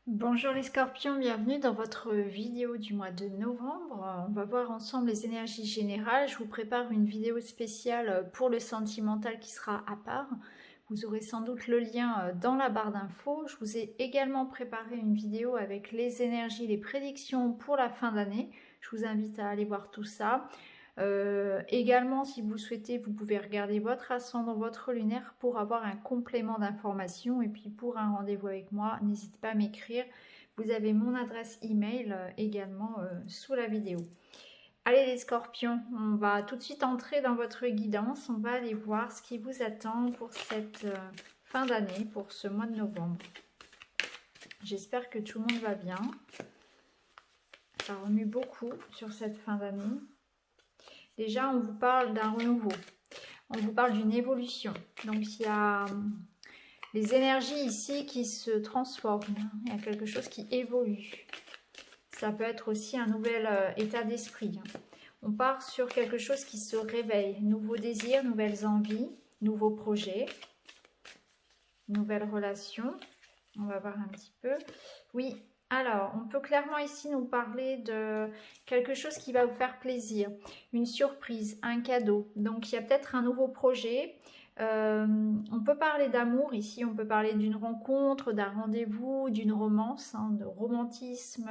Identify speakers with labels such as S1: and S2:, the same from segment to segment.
S1: Bonjour les scorpions, bienvenue dans votre vidéo du mois de novembre. On va voir ensemble les énergies générales. Je vous prépare une vidéo spéciale pour le sentimental qui sera à part. Vous aurez sans doute le lien dans la barre d'infos. Je vous ai également préparé une vidéo avec les énergies, les prédictions pour la fin d'année. Je vous invite à aller voir tout ça. Également, si vous souhaitez, vous pouvez regarder votre ascendant, votre lunaire pour avoir un complément d'information. Et puis pour un rendez-vous avec moi, n'hésitez pas à m'écrire. Vous avez mon adresse email également sous la vidéo. Allez les scorpions, on va tout de suite entrer dans votre guidance. On va aller voir ce qui vous attend pour cette fin d'année, pour ce mois de novembre. J'espère que tout le monde va bien. Ça remue beaucoup sur cette fin d'année. Déjà, on vous parle d'un renouveau, on vous parle d'une évolution. Donc, il y a les énergies ici qui se transforment, il y a quelque chose qui évolue. Ça peut être aussi un nouvel état d'esprit. On part sur quelque chose qui se réveille, nouveaux désirs, nouvelles envies, nouveaux projets, nouvelles relations. On va voir un petit peu. Oui. Alors, on peut clairement ici nous parler de quelque chose qui va vous faire plaisir, une surprise, un cadeau. Donc, il y a peut-être un nouveau projet. On peut parler d'amour ici, on peut parler d'une rencontre, d'un rendez-vous, d'une romance, de romantisme,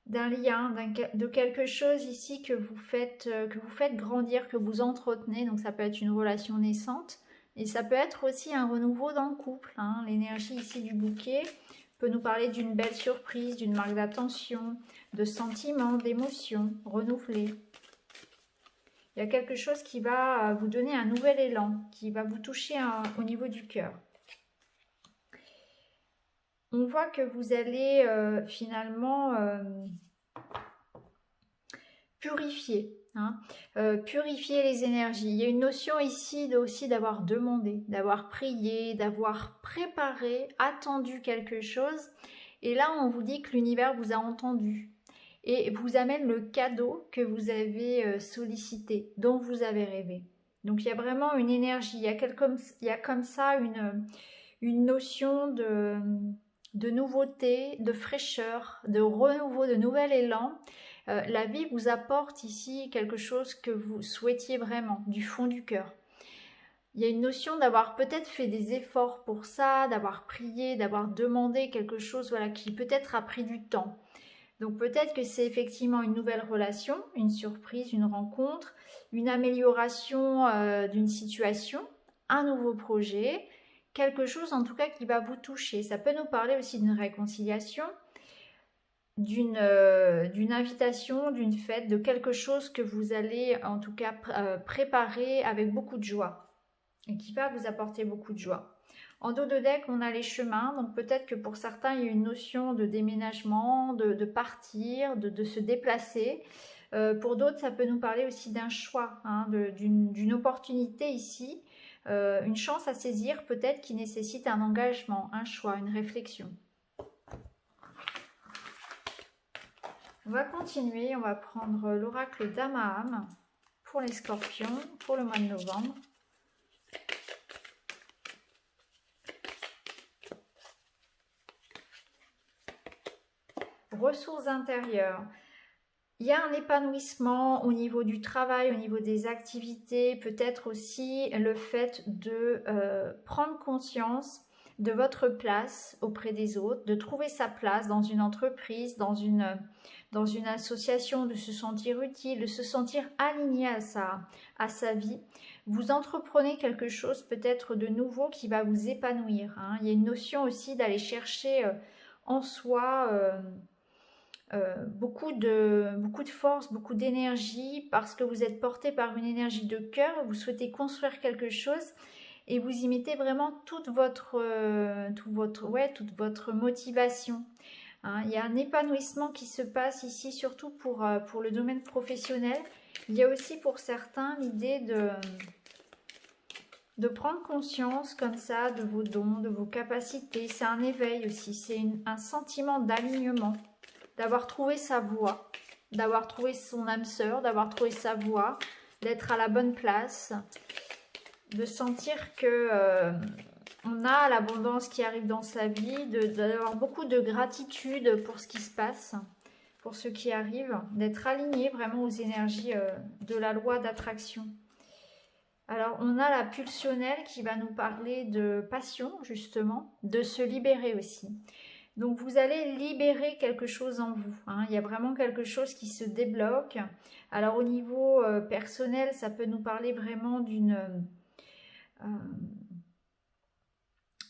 S1: d'un lien, de quelque chose ici que vous faites grandir, que vous entretenez. Donc, ça peut être une relation naissante. Et ça peut être aussi un renouveau dans le couple. L'énergie ici du bouquet peut nous parler d'une belle surprise, d'une marque d'attention, de sentiments, d'émotions renouvelées. Il y a quelque chose qui va vous donner un nouvel élan, qui va vous toucher au niveau du cœur. On voit que vous allez finalement purifier. Purifier les énergies. Il y a une notion ici aussi d'avoir demandé, d'avoir prié, d'avoir préparé, attendu quelque chose. Et là, on vous dit que l'univers vous a entendu et vous amène le cadeau que vous avez sollicité, dont vous avez rêvé. Donc, il y a vraiment une énergie. Il y a comme ça une notion de nouveauté, de fraîcheur, de renouveau, de nouvel élan. La vie vous apporte ici quelque chose que vous souhaitiez vraiment, du fond du cœur. Il y a une notion d'avoir peut-être fait des efforts pour ça, d'avoir prié, d'avoir demandé quelque chose qui peut-être a pris du temps. Donc peut-être que c'est effectivement une nouvelle relation, une surprise, une rencontre, une amélioration d'une situation, un nouveau projet, quelque chose en tout cas qui va vous toucher. Ça peut nous parler aussi d'une réconciliation, d'une invitation, d'une fête, de quelque chose que vous allez en tout cas préparer avec beaucoup de joie et qui va vous apporter beaucoup de joie. En dos de deck, on a les chemins, donc peut-être que pour certains, il y a une notion de déménagement, de partir, de se déplacer. Pour d'autres, ça peut nous parler aussi d'un choix, d'une opportunité ici, une chance à saisir peut-être qui nécessite un engagement, un choix, une réflexion. On va continuer, on va prendre l'oracle d'Amaham pour les scorpions pour le mois de novembre. Ressources intérieures. Il y a un épanouissement au niveau du travail, au niveau des activités, peut-être aussi le fait de prendre conscience de votre place auprès des autres, de trouver sa place dans une entreprise, dans une association, de se sentir utile, de se sentir aligné à sa vie. Vous entreprenez quelque chose peut-être de nouveau qui va vous épanouir. Il y a une notion aussi d'aller chercher en soi beaucoup de force, beaucoup d'énergie, parce que vous êtes porté par une énergie de cœur, vous souhaitez construire quelque chose et vous y mettez vraiment toute votre motivation. Il y a un épanouissement qui se passe ici, surtout pour le domaine professionnel. Il y a aussi pour certains l'idée de prendre conscience comme ça de vos dons, de vos capacités. C'est un éveil aussi, c'est un sentiment d'alignement, d'avoir trouvé sa voie, d'avoir trouvé son âme sœur, d'avoir trouvé sa voie, d'être à la bonne place, de sentir que On a l'abondance qui arrive dans sa vie, d'avoir beaucoup de gratitude pour ce qui se passe, pour ce qui arrive, d'être aligné vraiment aux énergies de la loi d'attraction. Alors, on a la pulsionnelle qui va nous parler de passion, justement, de se libérer aussi. Donc, vous allez libérer quelque chose en vous. Hein. Il y a vraiment quelque chose qui se débloque. Alors, au niveau personnel, ça peut nous parler vraiment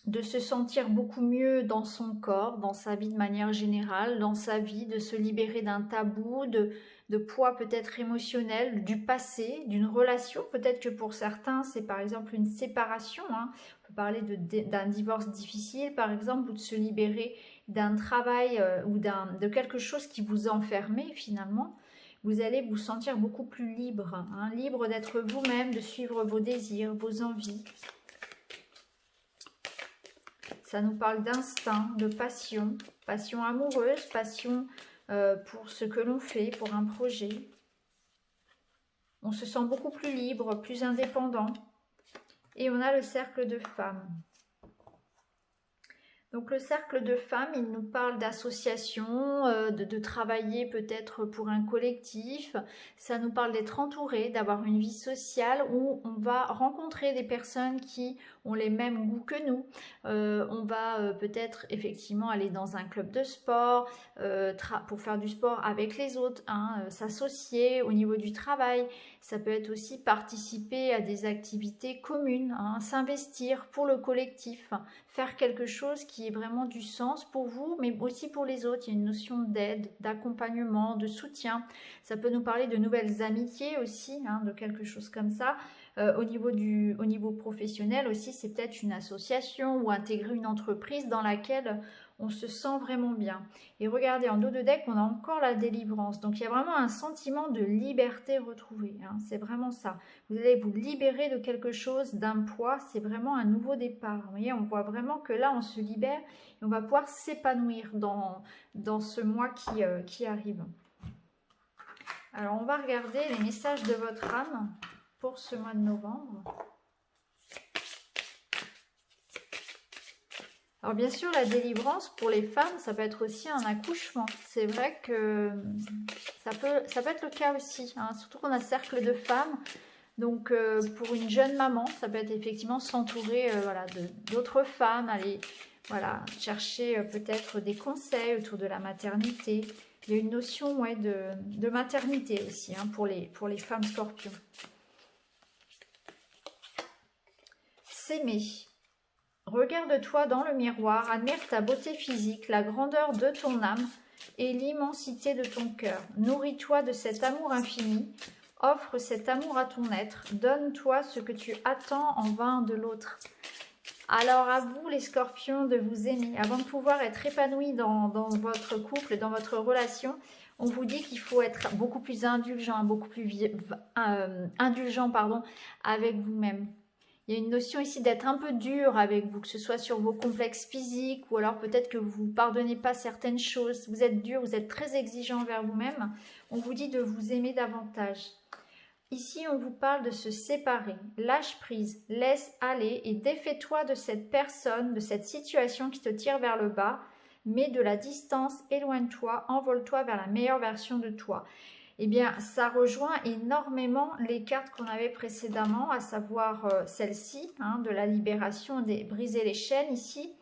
S1: de se sentir beaucoup mieux dans son corps, dans sa vie de manière générale, dans sa vie, de se libérer d'un tabou, de poids peut-être émotionnel, du passé, d'une relation. Peut-être que pour certains, c'est par exemple une séparation. Hein. On peut parler d'un divorce difficile, par exemple, ou de se libérer d'un travail ou de quelque chose qui vous enfermait finalement. Vous allez vous sentir beaucoup plus libre, hein, libre d'être vous-même, de suivre vos désirs, vos envies. Ça nous parle d'instinct, de passion, passion amoureuse, passion pour ce que l'on fait, pour un projet. On se sent beaucoup plus libre, plus indépendant. Et on a le cercle de femmes. Donc le cercle de femmes, il nous parle d'association, de travailler peut-être pour un collectif. Ça nous parle d'être entouré, d'avoir une vie sociale où on va rencontrer des personnes qui ont les mêmes goûts que nous. On va peut-être effectivement aller dans un club de sport pour faire du sport avec les autres, hein, s'associer au niveau du travail. Ça peut être aussi participer à des activités communes, hein, s'investir pour le collectif, faire quelque chose qui ait vraiment du sens pour vous, mais aussi pour les autres. Il y a une notion d'aide, d'accompagnement, de soutien. Ça peut nous parler de nouvelles amitiés aussi, hein, de quelque chose comme ça. Au niveau professionnel aussi, c'est peut-être une association ou intégrer une entreprise dans laquelle on se sent vraiment bien. Et regardez, en dos de deck, on a encore la délivrance. Donc, il y a vraiment un sentiment de liberté retrouvée. Hein, c'est vraiment ça. Vous allez vous libérer de quelque chose, d'un poids. C'est vraiment un nouveau départ. Vous voyez, on voit vraiment que là, on se libère et on va pouvoir s'épanouir dans ce mois qui arrive. Alors, on va regarder les messages de votre âme pour ce mois de novembre. Alors bien sûr, la délivrance pour les femmes, ça peut être aussi un accouchement. C'est vrai que ça peut être le cas aussi, hein, surtout qu'on a cercle de femmes. Donc pour une jeune maman, ça peut être effectivement s'entourer voilà, d'autres femmes, aller voilà, chercher peut-être des conseils autour de la maternité. Il y a une notion ouais, de maternité aussi hein, pour les femmes scorpions. S'aimer. Regarde-toi dans le miroir, admire ta beauté physique, la grandeur de ton âme et l'immensité de ton cœur. Nourris-toi de cet amour infini, offre cet amour à ton être, donne-toi ce que tu attends en vain de l'autre. Alors à vous les scorpions de vous aimer, avant de pouvoir être épanoui dans votre couple, dans votre relation, on vous dit qu'il faut être beaucoup plus indulgent, avec vous-même. Il y a une notion ici d'être un peu dur avec vous, que ce soit sur vos complexes physiques ou alors peut-être que vous ne pardonnez pas certaines choses. Vous êtes dur, vous êtes très exigeant envers vous-même. On vous dit de vous aimer davantage. Ici, on vous parle de se séparer. Lâche prise, laisse aller et défais-toi de cette personne, de cette situation qui te tire vers le bas. Mets de la distance, éloigne-toi, envole-toi vers la meilleure version de toi. Eh bien, ça rejoint énormément les cartes qu'on avait précédemment, à savoir celle-ci, hein, de la libération, briser les chaînes ici,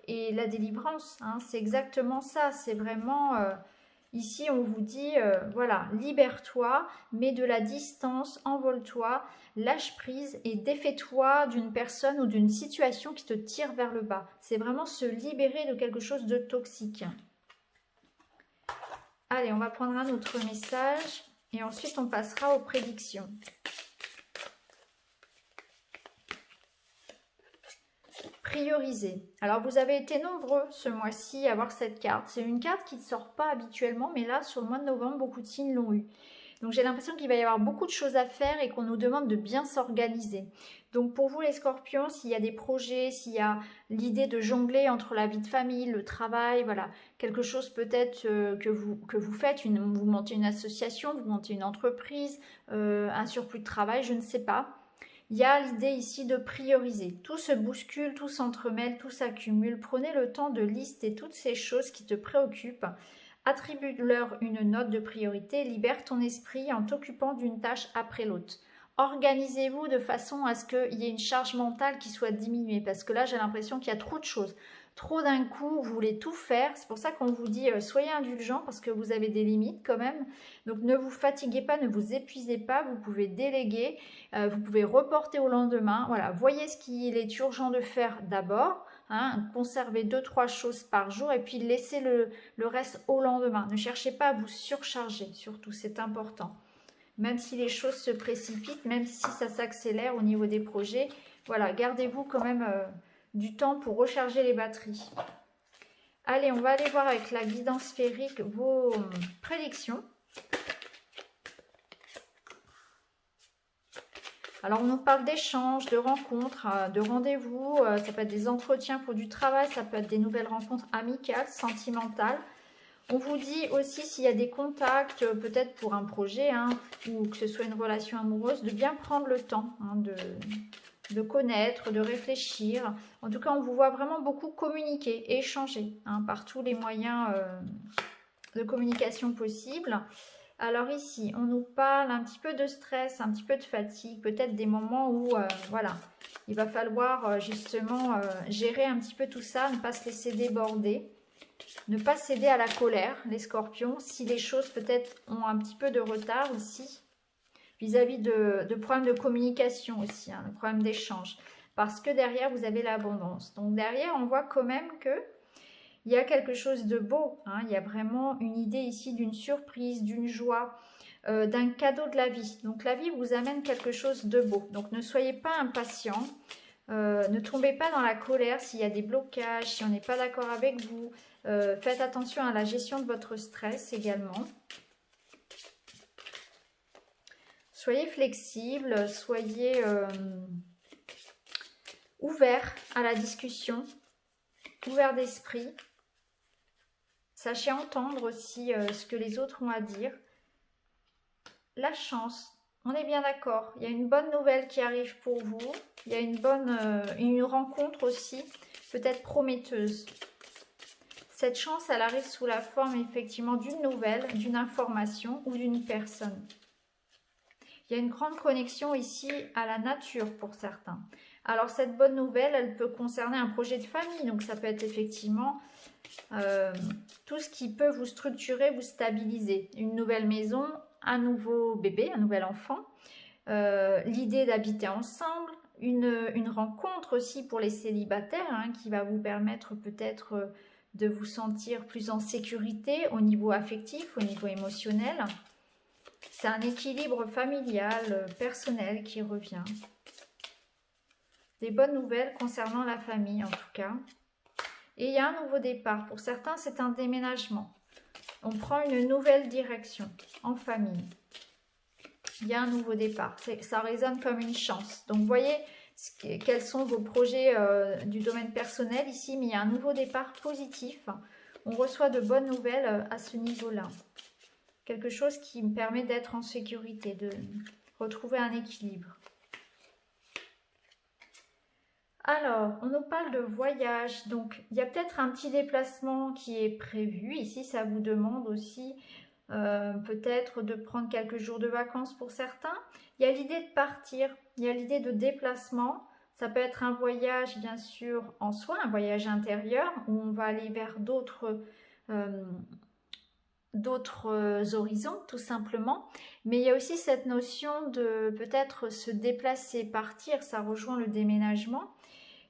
S1: et la délivrance. Hein, c'est exactement ça, c'est vraiment... ici, on vous dit, voilà, libère-toi, mets de la distance, envole-toi, lâche prise et défais-toi d'une personne ou d'une situation qui te tire vers le bas. C'est vraiment se libérer de quelque chose de toxique. Allez, on va prendre un autre message et ensuite on passera aux prédictions. Prioriser. Alors, vous avez été nombreux ce mois-ci à avoir cette carte. C'est une carte qui ne sort pas habituellement, mais là, sur le mois de novembre, beaucoup de signes l'ont eu. Donc, j'ai l'impression qu'il va y avoir beaucoup de choses à faire et qu'on nous demande de bien s'organiser. Donc, pour vous les scorpions, s'il y a des projets, s'il y a l'idée de jongler entre la vie de famille, le travail, voilà, quelque chose peut-être que vous faites, vous montez une association, vous montez une entreprise, un surplus de travail, je ne sais pas. Il y a l'idée ici de prioriser. Tout se bouscule, tout s'entremêle, tout s'accumule. Prenez le temps de lister toutes ces choses qui te préoccupent. Attribue-leur une note de priorité. Libère ton esprit en t'occupant d'une tâche après l'autre. Organisez-vous de façon à ce qu'il y ait une charge mentale qui soit diminuée. Parce que là, j'ai l'impression qu'il y a trop de choses. Trop d'un coup, vous voulez tout faire. C'est pour ça qu'on vous dit soyez indulgents parce que vous avez des limites quand même. Donc ne vous fatiguez pas, ne vous épuisez pas. Vous pouvez déléguer, vous pouvez reporter au lendemain. Voilà, voyez ce qu'il est urgent de faire d'abord. Hein, conservez 2-3 choses par jour et puis laissez le reste au lendemain. Ne cherchez pas à vous surcharger, surtout, c'est important. Même si les choses se précipitent, même si ça s'accélère au niveau des projets, voilà, gardez-vous quand même du temps pour recharger les batteries. Allez, on va aller voir avec la guidance sphérique vos prédictions. Alors, on nous parle d'échanges, de rencontres, de rendez-vous. Ça peut être des entretiens pour du travail, ça peut être des nouvelles rencontres amicales, sentimentales. On vous dit aussi s'il y a des contacts, peut-être pour un projet, hein, ou que ce soit une relation amoureuse, de bien prendre le temps hein, de connaître, de réfléchir. En tout cas, on vous voit vraiment beaucoup communiquer et échanger hein, par tous les moyens de communication possibles. Alors ici, on nous parle un petit peu de stress, un petit peu de fatigue, peut-être des moments où, voilà, il va falloir justement gérer un petit peu tout ça, ne pas se laisser déborder. Ne pas céder à la colère, les scorpions, si les choses peut-être ont un petit peu de retard aussi, vis-à-vis de problèmes de communication aussi, hein, de problèmes d'échange. Parce que derrière, vous avez l'abondance. Donc derrière, on voit quand même que il y a quelque chose de beau. Hein, il y a vraiment une idée ici d'une surprise, d'une joie, d'un cadeau de la vie. Donc la vie vous amène quelque chose de beau. Donc ne soyez pas impatient. Ne tombez pas dans la colère s'il y a des blocages, si on n'est pas d'accord avec vous. Faites attention à la gestion de votre stress également. Soyez flexible, soyez ouvert à la discussion, ouvert d'esprit. Sachez entendre aussi ce que les autres ont à dire. La chance. On est bien d'accord, il y a une bonne nouvelle qui arrive pour vous. Il y a une rencontre aussi, peut-être prometteuse. Cette chance, elle arrive sous la forme effectivement d'une nouvelle, d'une information ou d'une personne. Il y a une grande connexion ici à la nature pour certains. Alors cette bonne nouvelle, elle peut concerner un projet de famille. Donc ça peut être effectivement tout ce qui peut vous structurer, vous stabiliser. Une nouvelle maison, un nouveau bébé, un nouvel enfant, l'idée d'habiter ensemble, une rencontre aussi pour les célibataires hein, qui va vous permettre peut-être de vous sentir plus en sécurité au niveau affectif, au niveau émotionnel. C'est un équilibre familial, personnel qui revient. Des bonnes nouvelles concernant la famille en tout cas. Et il y a un nouveau départ. Pour certains, c'est un déménagement. On prend une nouvelle direction en famille. Il y a un nouveau départ. Ça résonne comme une chance. Donc, vous voyez quels sont vos projets du domaine personnel ici. Mais il y a un nouveau départ positif. On reçoit de bonnes nouvelles à ce niveau-là. Quelque chose qui me permet d'être en sécurité, de retrouver un équilibre. Alors, on nous parle de voyage, donc il y a peut-être un petit déplacement qui est prévu. Ici, ça vous demande aussi peut-être de prendre quelques jours de vacances pour certains. Il y a l'idée de partir, il y a l'idée de déplacement. Ça peut être un voyage, bien sûr, en soi, un voyage intérieur, où on va aller vers d'autres horizons, tout simplement. Mais il y a aussi cette notion de peut-être se déplacer, partir, ça rejoint le déménagement.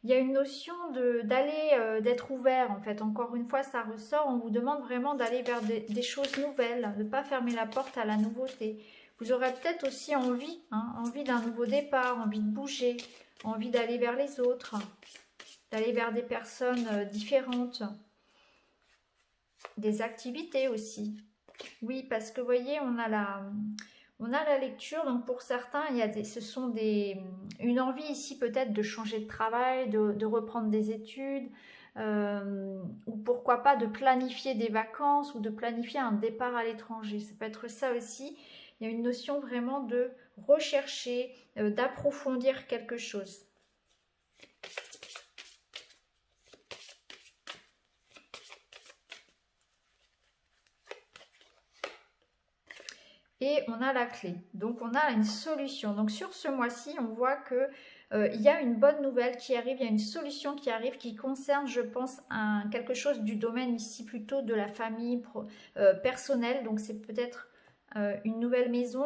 S1: Il y a une notion d'être ouvert, en fait. Encore une fois, ça ressort. On vous demande vraiment d'aller vers des choses nouvelles, de ne pas fermer la porte à la nouveauté. Vous aurez peut-être aussi envie, hein, envie d'un nouveau départ, envie de bouger, envie d'aller vers les autres, d'aller vers des personnes différentes, des activités aussi. Oui, parce que vous voyez, on a la lecture, donc pour certains, une envie ici peut-être de changer de travail, de reprendre des études, ou pourquoi pas de planifier des vacances ou de planifier un départ à l'étranger. Ça peut être ça aussi. Il y a une notion vraiment de rechercher, d'approfondir quelque chose. Et on a la clé, donc on a une solution. Donc sur ce mois-ci, on voit que il y a une bonne nouvelle qui arrive, il y a une solution qui arrive qui concerne, je pense, quelque chose du domaine ici plutôt de la famille personnelle. Donc c'est peut-être une nouvelle maison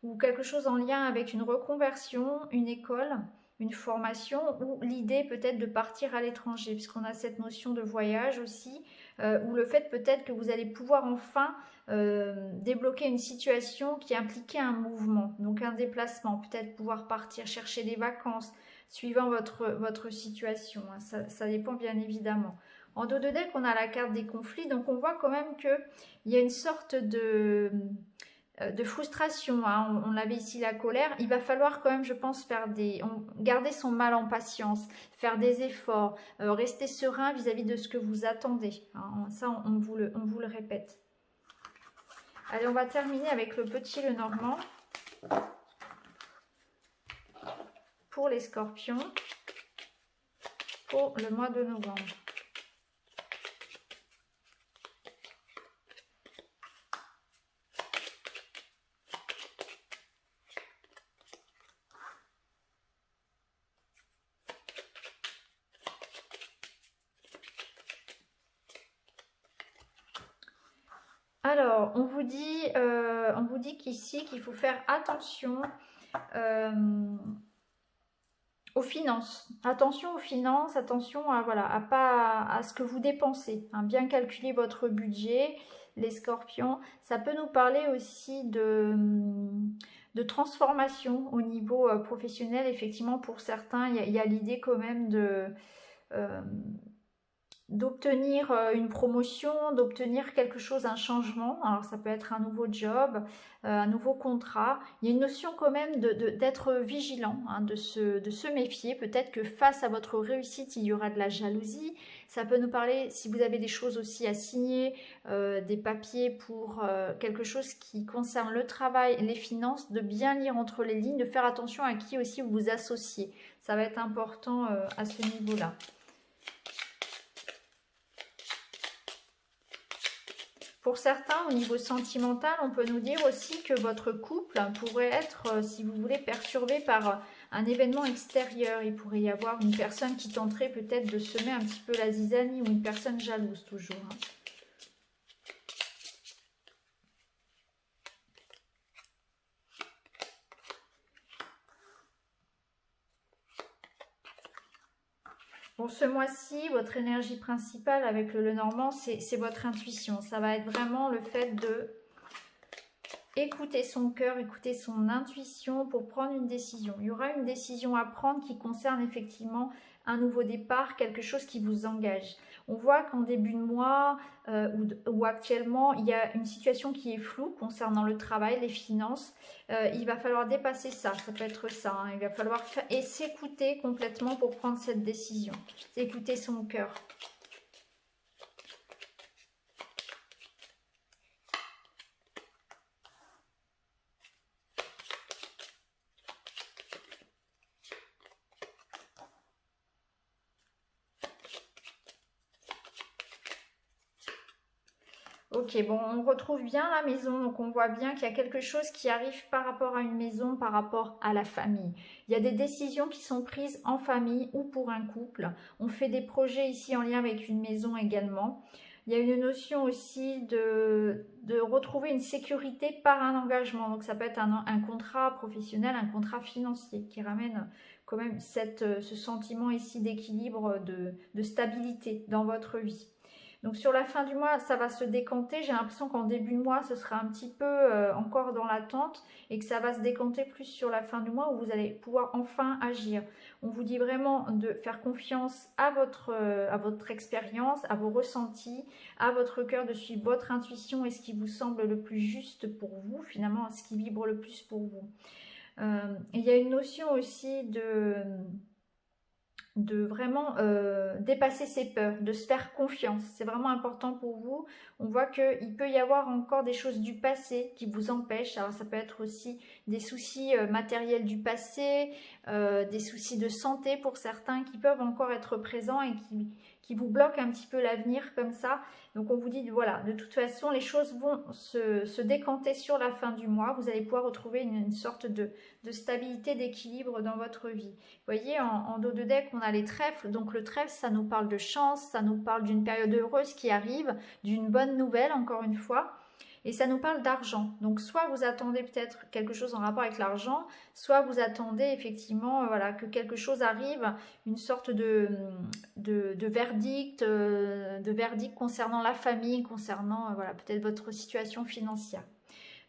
S1: ou quelque chose en lien avec une reconversion, une école, une formation ou l'idée peut-être de partir à l'étranger puisqu'on a cette notion de voyage aussi ou le fait peut-être que vous allez pouvoir enfin débloquer une situation qui impliquait un mouvement, donc un déplacement, peut-être pouvoir partir chercher des vacances, suivant votre situation, hein, ça dépend bien évidemment. En dos de deck, on a la carte des conflits, donc on voit quand même qu'il y a une sorte de frustration, hein. On avait ici la colère, il va falloir quand même je pense garder son mal en patience, faire des efforts, rester serein vis-à-vis de ce que vous attendez, hein. Ça on vous le répète. Allez, on va terminer avec le petit Lenormand pour les scorpions pour le mois de novembre. Alors, on vous dit qu'ici, qu'il faut faire attention aux finances. Attention aux finances, attention à ce que vous dépensez, hein. Bien calculer votre budget, les scorpions. Ça peut nous parler aussi de transformation au niveau professionnel. Effectivement, pour certains, il y a l'idée quand même d'obtenir une promotion, d'obtenir quelque chose, un changement. Alors ça peut être un nouveau job, un nouveau contrat. Il y a une notion quand même d'être vigilant, hein, de se méfier. Peut-être que face à votre réussite, il y aura de la jalousie. Ça peut nous parler, si vous avez des choses aussi à signer, des papiers pour quelque chose qui concerne le travail, les finances, de bien lire entre les lignes, de faire attention à qui aussi vous vous associez. Ça va être important à ce niveau-là. Pour certains, au niveau sentimental, on peut nous dire aussi que votre couple pourrait être, si vous voulez, perturbé par un événement extérieur. Il pourrait y avoir une personne qui tenterait peut-être de semer un petit peu la zizanie ou une personne jalouse toujours, hein. Bon, ce mois-ci, votre énergie principale avec le Lenormand, c'est votre intuition. Ça va être vraiment le fait de écouter son cœur, écouter son intuition pour prendre une décision. Il y aura une décision à prendre qui concerne effectivement un nouveau départ, quelque chose qui vous engage. On voit qu'en début de mois ou actuellement, il y a une situation qui est floue concernant le travail, les finances. Il va falloir dépasser ça peut être ça, hein. Il va falloir s'écouter complètement pour prendre cette décision. Écouter son cœur. Ok, bon, on retrouve bien la maison, donc on voit bien qu'il y a quelque chose qui arrive par rapport à une maison, par rapport à la famille. Il y a des décisions qui sont prises en famille ou pour un couple. On fait des projets ici en lien avec une maison également. Il y a une notion aussi de retrouver une sécurité par un engagement. Donc ça peut être un contrat professionnel, un contrat financier qui ramène quand même ce sentiment ici d'équilibre, de stabilité dans votre vie. Donc sur la fin du mois, ça va se décanter. J'ai l'impression qu'en début de mois, ce sera un petit peu encore dans l'attente et que ça va se décanter plus sur la fin du mois où vous allez pouvoir enfin agir. On vous dit vraiment de faire confiance à votre expérience, à vos ressentis, à votre cœur, de suivre votre intuition et ce qui vous semble le plus juste pour vous, finalement, ce qui vibre le plus pour vous. Il y a une notion aussi vraiment dépasser ses peurs, de se faire confiance. C'est vraiment important pour vous. On voit qu'il peut y avoir encore des choses du passé qui vous empêchent. Alors ça peut être aussi des soucis matériels du passé, des soucis de santé pour certains qui peuvent encore être présents et qui vous bloquent un petit peu l'avenir comme ça. Donc on vous dit, voilà, de toute façon, les choses vont se décanter sur la fin du mois. Vous allez pouvoir retrouver une sorte de stabilité, d'équilibre dans votre vie. Vous voyez, en dos de deck, on a les trèfles. Donc le trèfle, ça nous parle de chance, ça nous parle d'une période heureuse qui arrive, d'une bonne nouvelle, encore une fois. Et ça nous parle d'argent. Donc soit vous attendez peut-être quelque chose en rapport avec l'argent, soit vous attendez effectivement voilà, que quelque chose arrive, une sorte de verdict, concernant la famille, concernant voilà, peut-être votre situation financière.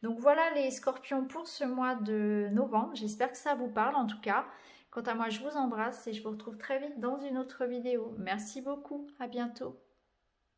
S1: Donc voilà les scorpions pour ce mois de novembre. J'espère que ça vous parle en tout cas. Quant à moi, je vous embrasse et je vous retrouve très vite dans une autre vidéo. Merci beaucoup, à bientôt.